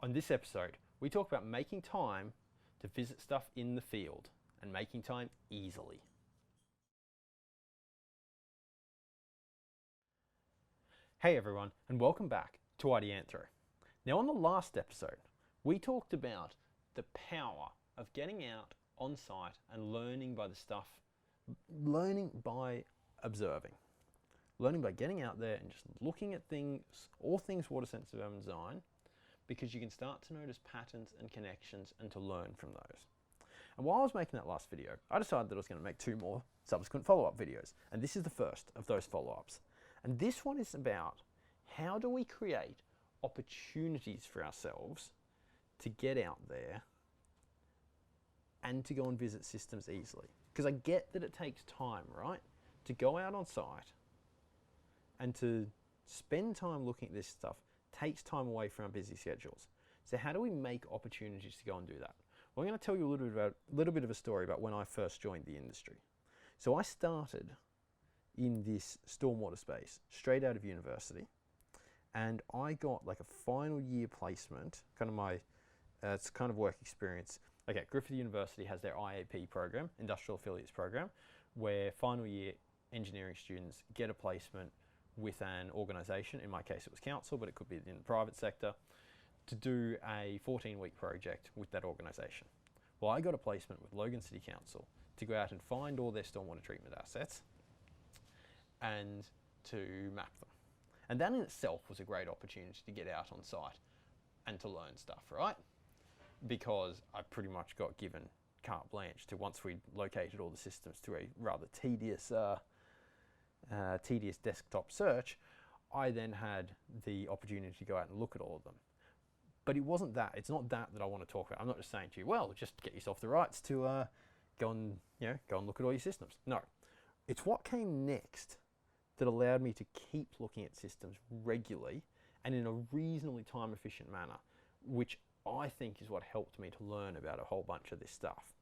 On this episode, we talk about making time to visit stuff in the field and making time easily. Hey everyone, and welcome back to Ideanthro. Now on the last episode, we talked about the power of getting out on site and learning by learning by observing. Learning by getting out there and just looking at things, all things water sensitive urban design, because you can start to notice patterns and connections and to learn from those. And while I was making that last video, I decided that I was going to make 2 more subsequent follow-up videos. And this is the first of those follow-ups. And this one is about how do we create opportunities for ourselves to get out there and to go and visit systems easily. Because I get that it takes time, right? To go out on site and to spend time looking at this stuff takes time away from our busy schedules. So how do we make opportunities to go and do that? Well, I'm going to tell you a little bit of a story about when I first joined the industry. So I started in this stormwater space straight out of university, and I got like a final year placement, kind of my it's kind of work experience. Okay, Griffith University has their IAP program, Industrial Affiliates program, where final year engineering students get a placement with an organisation. In my case it was council, but it could be in the private sector, to do a 14-week project with that organisation. Well, I got a placement with Logan City Council to go out and find all their stormwater treatment assets and to map them. And that in itself was a great opportunity to get out on site and to learn stuff, right? Because I pretty much got given carte blanche to, once we located all the systems, to a rather tedious desktop search, I then had the opportunity to go out and look at all of them. But it wasn't that. It's not that I want to talk about. I'm not just saying to you, well, just get yourself the rights to go and look at all your systems. No, it's what came next that allowed me to keep looking at systems regularly and in a reasonably time efficient manner, which I think is what helped me to learn about a whole bunch of this stuff.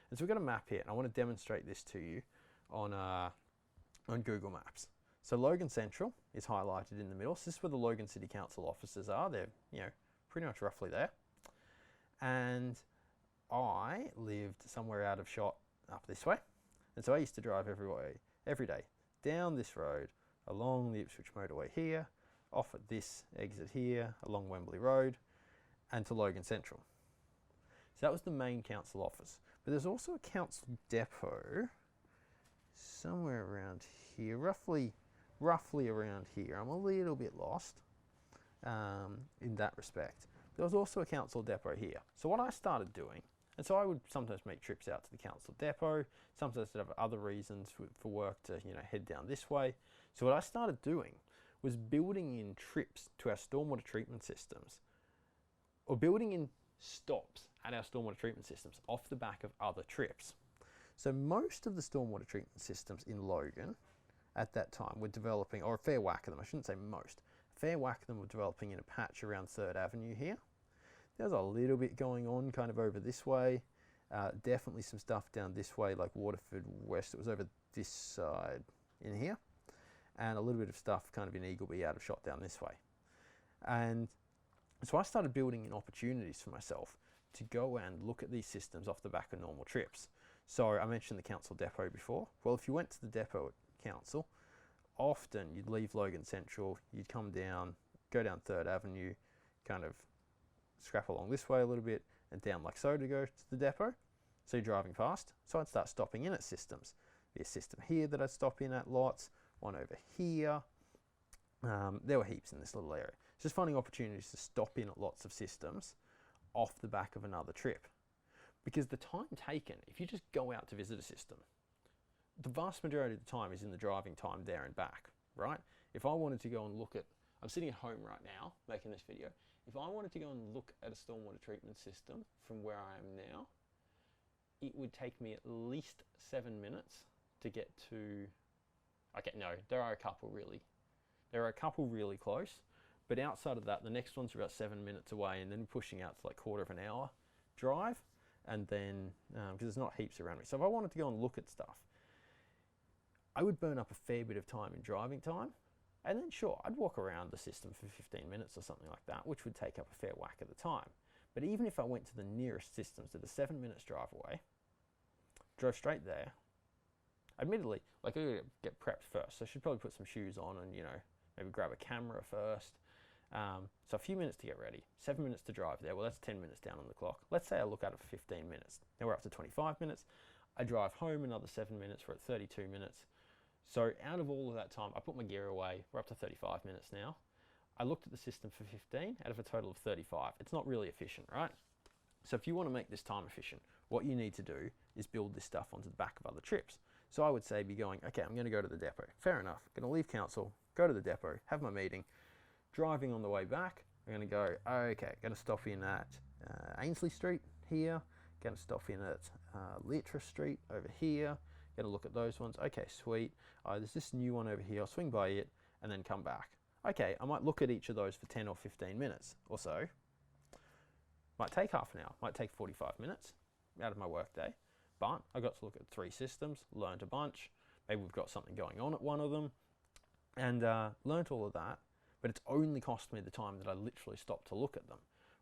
And so we've got a map here, and I want to demonstrate this to you on Google Maps. So Logan Central is highlighted in the middle. So this is where the Logan City Council offices are. They're pretty much roughly there. And I lived somewhere out of shot up this way. And so I used to drive every day down this road, along the Ipswich motorway here, off at this exit here, along Wembley Road, and to Logan Central. So that was the main council office. But there's also a council depot somewhere around here, roughly around here. I'm a little bit lost in that respect. There was also a council depot here. So what I started doing, and so I would sometimes make trips out to the council depot, sometimes I'd have other reasons for work to head down this way. So what I started doing was building in trips to our stormwater treatment systems, or building in stops at our stormwater treatment systems off the back of other trips. So most of the stormwater treatment systems in Logan at that time were developing, or a fair whack of them, I shouldn't say most, a fair whack of them were developing in a patch around 3rd Avenue here. There's a little bit going on kind of over this way. Definitely some stuff down this way, like Waterford West. It was over this side in here. And a little bit of stuff kind of in Eagleby out of shot down this way. And so I started building in opportunities for myself to go and look at these systems off the back of normal trips. So I mentioned the council depot before. Well, if you went to the depot at council, often you'd leave Logan Central, you'd come down, go down 3rd Avenue, kind of scrap along this way a little bit, and down like so to go to the depot. So you're driving past. So I'd start stopping in at systems. Be a system here that I'd stop in at lots, one over here. There were heaps in this little area. It's just finding opportunities to stop in at lots of systems off the back of another trip. Because the time taken, if you just go out to visit a system, the vast majority of the time is in the driving time there and back, right? If I wanted to go and look at, I'm sitting at home right now making this video, if I wanted to go and look at a stormwater treatment system from where I am now, it would take me at least 7 minutes to get to, okay, no, there are a couple really close, but outside of that, the next ones are about 7 minutes away, and then pushing out to like quarter of an hour drive, and then, because there's not heaps around me. So if I wanted to go and look at stuff, I would burn up a fair bit of time in driving time And then sure, I'd walk around the system for 15 minutes or something like that, which would take up a fair whack of the time. But even if I went to the nearest systems that are 7 minutes drive away, drove straight there, admittedly, like I gotta get prepped first, so I should probably put some shoes on and, you know, maybe grab a camera first. So a few minutes to get ready, 7 minutes to drive there. Well, that's 10 minutes down on the clock. Let's say I look at it for 15 minutes. Now we're up to 25 minutes. I drive home another 7 minutes. We're at 32 minutes. So out of all of that time, I put my gear away. We're up to 35 minutes now. I looked at the system for 15 out of a total of 35. It's not really efficient, right? So if you want to make this time efficient, what you need to do is build this stuff onto the back of other trips. So I would say be going, okay, I'm going to go to the depot. Fair enough. I'm going to leave council, go to the depot, have my meeting. Driving on the way back, I'm going to go, okay, going to stop in at Ainsley Street here, going to stop in at Leitra Street over here, going to look at those ones. Okay, sweet. There's this new one over here. I'll swing by it and then come back. Okay, I might look at each of those for 10 or 15 minutes or so. Might take half an hour, might take 45 minutes out of my workday, but I got to look at 3 systems, learned a bunch. Maybe we've got something going on at one of them, and learnt all of that. But it's only cost me the time that I literally stopped to look at them,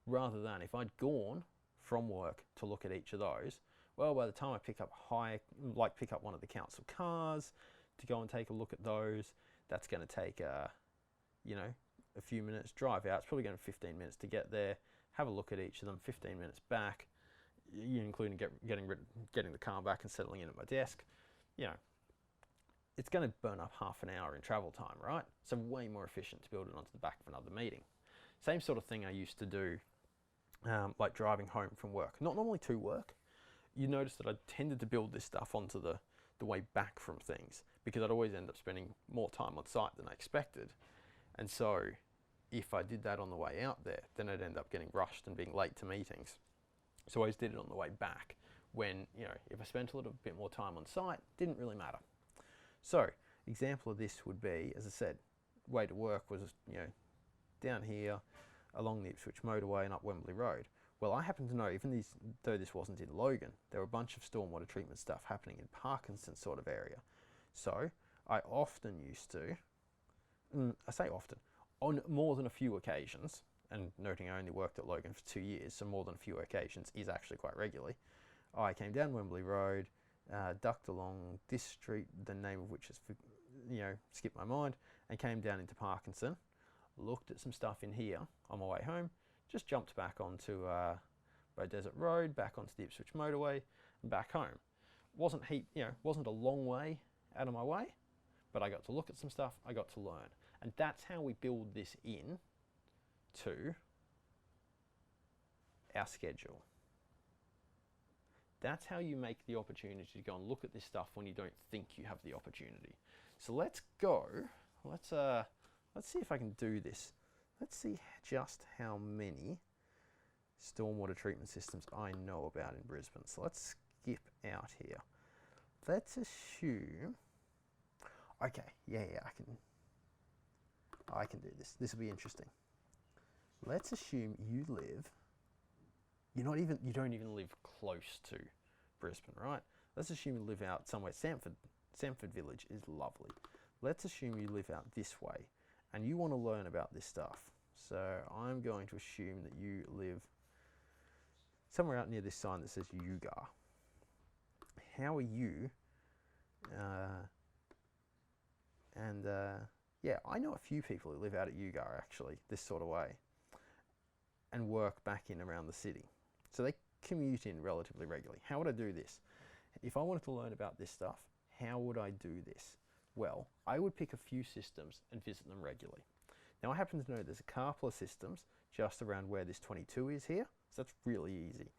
rather than if I'd gone from work to look at each of those, well, by the time I pick up one of the council cars to go and take a look at those, that's going to take you know, a few minutes. Drive out, it's probably going to 15 minutes to get there, have a look at each of them, 15 minutes back, including getting the car back and settling in at my desk. You know, it's going to burn up half an hour in travel time, right? So way more efficient to build it onto the back of another meeting. Same sort of thing I used to do, like driving home from work. Not normally to work. You notice that I tended to build this stuff onto the way back from things, because I'd always end up spending more time on site than I expected. And so if I did that on the way out there, then I'd end up getting rushed and being late to meetings. So I always did it on the way back when, you know, if I spent a little bit more time on site, didn't really matter. So, example of this would be, as I said, way to work was, you know, down here along the Ipswich motorway and up Wembley Road. Well, I happen to know, even though this wasn't in Logan, there were a bunch of stormwater treatment stuff happening in Parkinson sort of area. So, I often used to, I say often, on more than a few occasions, and noting I only worked at Logan for 2 years, so more than a few occasions is actually quite regularly, I came down Wembley Road, ducked along this street, the name of which has, you know, skipped my mind, and came down into Parkinson, looked at some stuff in here on my way home, just jumped back onto Bow Desert Road, back onto the Ipswich motorway, and back home. Wasn't a long way out of my way, but I got to look at some stuff, I got to learn. And that's how we build this in to our schedule. That's how you make the opportunity to go and look at this stuff when you don't think you have the opportunity. So let's go. Let's see if I can do this. Let's see just how many stormwater treatment systems I know about in Brisbane. So let's skip out here. Let's assume. Okay, yeah, I can do this. This will be interesting. Let's assume you live. You don't even live close to Brisbane, right? Let's assume you live out somewhere. Samford Village is lovely. Let's assume you live out this way and you want to learn about this stuff. So I'm going to assume that you live somewhere out near this sign that says Yugar. How are you? Yeah, I know a few people who live out at Yugar actually, this sort of way, and work back in around the city. So they commute in relatively regularly. How would I do this? If I wanted to learn about this stuff, how would I do this? Well, I would pick a few systems and visit them regularly. Now I happen to know there's a couple of systems just around where this 22 is here, so that's really easy.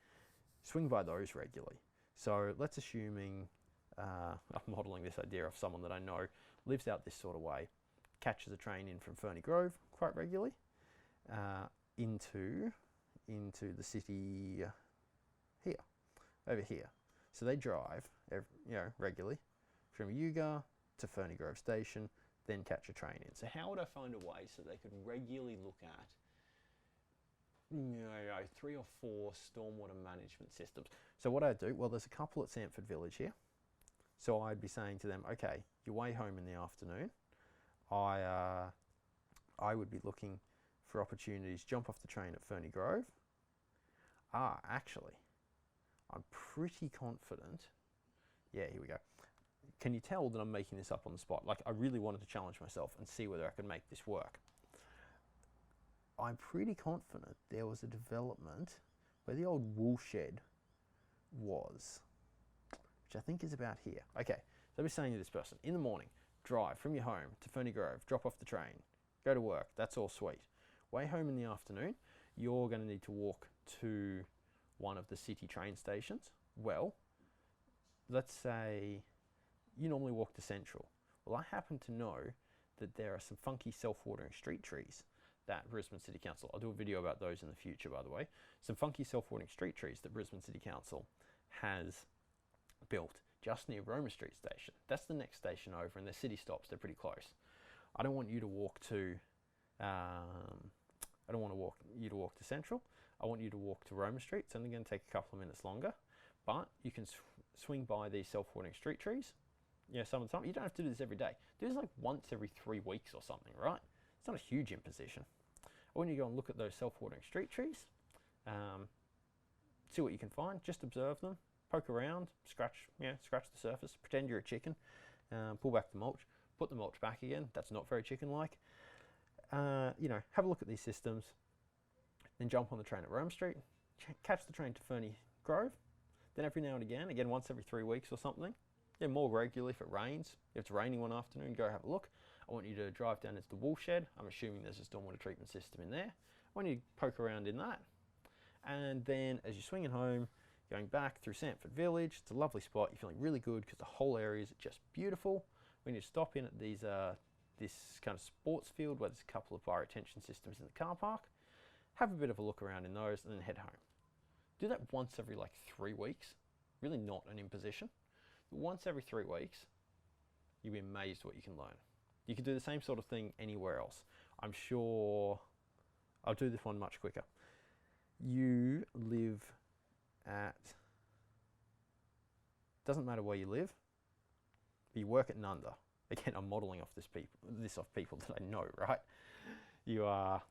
Swing by those regularly. So let's assuming, I'm modelling this idea of someone that I know lives out this sort of way, catches a train in from Ferny Grove quite regularly, into the city here, over here. So they drive, regularly from Yugar to Ferny Grove Station, then catch a train in. So how would I find a way so they could regularly look at, 3 or 4 stormwater management systems? So what I'd do, well, there's a couple at Samford Village here. So I'd be saying to them, okay, your way home in the afternoon, I would be looking for opportunities. Jump off the train at Ferny Grove. Actually, I'm pretty confident. Yeah, here we go. Can you tell that I'm making this up on the spot? Like, I really wanted to challenge myself and see whether I could make this work. I'm pretty confident there was a development where the old wool shed was, which I think is about here. Okay, so I'll be saying to this person, in the morning, drive from your home to Ferny Grove, drop off the train, go to work, that's all sweet. Way home in the afternoon, you're going to need to walk to one of the city train stations. Well, let's say you normally walk to Central. Well, I happen to know that there are some funky self-watering street trees that Brisbane City Council, I'll do a video about those in the future, by the way, some funky self-watering street trees that Brisbane City Council has built just near Roma Street Station. That's the next station over, and they're city stops, they're pretty close. I don't want you to walk to, I don't want you to walk to Central. I want you to walk to Roma Street. It's only going to take a couple of minutes longer, but you can swing by these self-watering street trees. Yeah, some of the time. You don't have to do this every day. Do this like once every 3 weeks or something, right? It's not a huge imposition. I want you to go and look at those self-watering street trees, see what you can find, just observe them, poke around, scratch the surface, pretend you're a chicken, pull back the mulch, put the mulch back again. That's not very chicken-like. You know, have a look at these systems, then jump on the train at Rome Street, catch the train to Ferny Grove, then every now and again once every 3 weeks or something, yeah, more regularly if it rains. If it's raining one afternoon, go have a look. I want you to drive down into the wool shed. I'm assuming there's a stormwater treatment system in there. I want you to poke around in that. And then as you're swinging home, going back through Sanford Village, it's a lovely spot. You're feeling really good because the whole area is just beautiful. When you stop in at these, this kind of sports field where there's a couple of fire retention systems in the car park, have a bit of a look around in those and then head home. Do that once every like 3 weeks. Really not an imposition. But once every 3 weeks, you'll be amazed what you can learn. You can do the same sort of thing anywhere else. I'm sure I'll do this one much quicker. You live at, doesn't matter where you live, but you work at Nunda. Again, I'm modeling off this off people that I know, right? You are,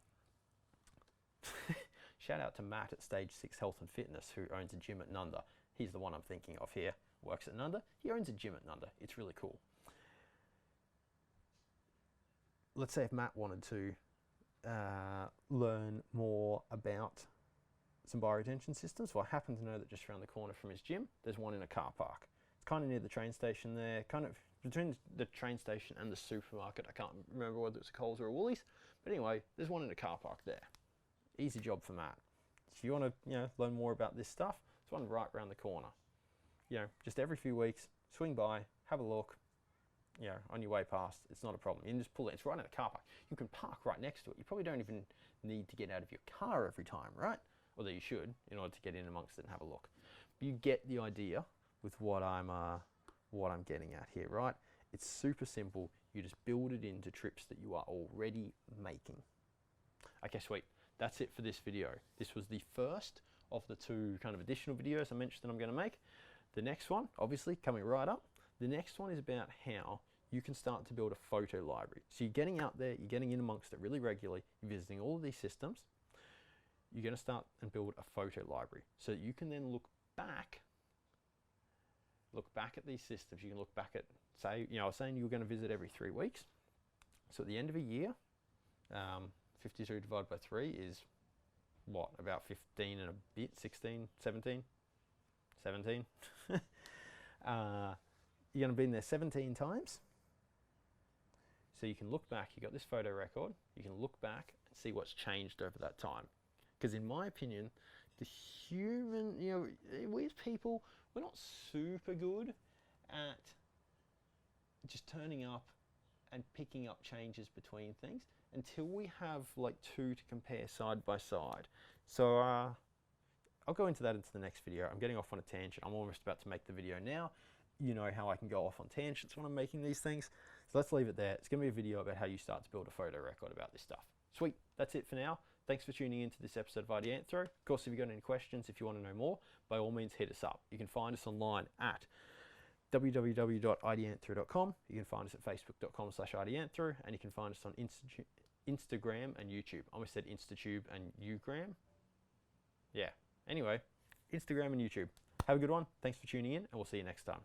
shout out to Matt at Stage 6 Health and Fitness, who owns a gym at Nunda. He's the one I'm thinking of here, works at Nunda. He owns a gym at Nunda. It's really cool. Let's say if Matt wanted to learn more about some bioretention systems, well, I happen to know that just around the corner from his gym, there's one in a car park. It's kind of near the train station there, kind of between the train station and the supermarket. I can't remember whether it's a Coles or a Woolies, but anyway, there's one in a car park there. Easy job for Matt. If you want to, learn more about this stuff, there's one right around the corner. Just every few weeks, swing by, have a look. On your way past, it's not a problem. You can just pull it. It's right in the car park. You can park right next to it. You probably don't even need to get out of your car every time, right? Although you should, in order to get in amongst it and have a look. But you get the idea with what I'm getting at here, right? It's super simple. You just build it into trips that you are already making. Okay, sweet. That's it for this video. This was the first of the 2 kind of additional videos I mentioned that I'm going to make. The next one, obviously, coming right up. The next one is about how you can start to build a photo library. So you're getting out there, you're getting in amongst it really regularly, you're visiting all of these systems. You're going to start and build a photo library so that you can then look back at these systems. You can look back at, say, I was saying you were going to visit every 3 weeks. So at the end of a year, 52 divided by 3 is what, about 15 and a bit, 16, 17? 17. You're going to be in there 17 times. So you can look back, you've got this photo record, you can look back and see what's changed over that time. Because in my opinion, the human, we as people, we're not super good at just turning up and picking up changes between things until we have like 2 to compare side by side. So I'll go into that into the next video. I'm getting off on a tangent. I'm almost about to make the video now. You know how I can go off on tangents when I'm making these things. So let's leave it there. It's going to be a video about how you start to build a photo record about this stuff. Sweet, that's it for now. Thanks for tuning in to this episode of Ideanthro. Of course, if you've got any questions, if you want to know more, by all means hit us up. You can find us online at www.ideanthro.com. You can find us at facebook.com/ideanthro, and you can find us on Instagram and YouTube. I almost said Institutube and Ugram. Yeah. Anyway, Instagram and YouTube. Have a good one. Thanks for tuning in, and we'll see you next time.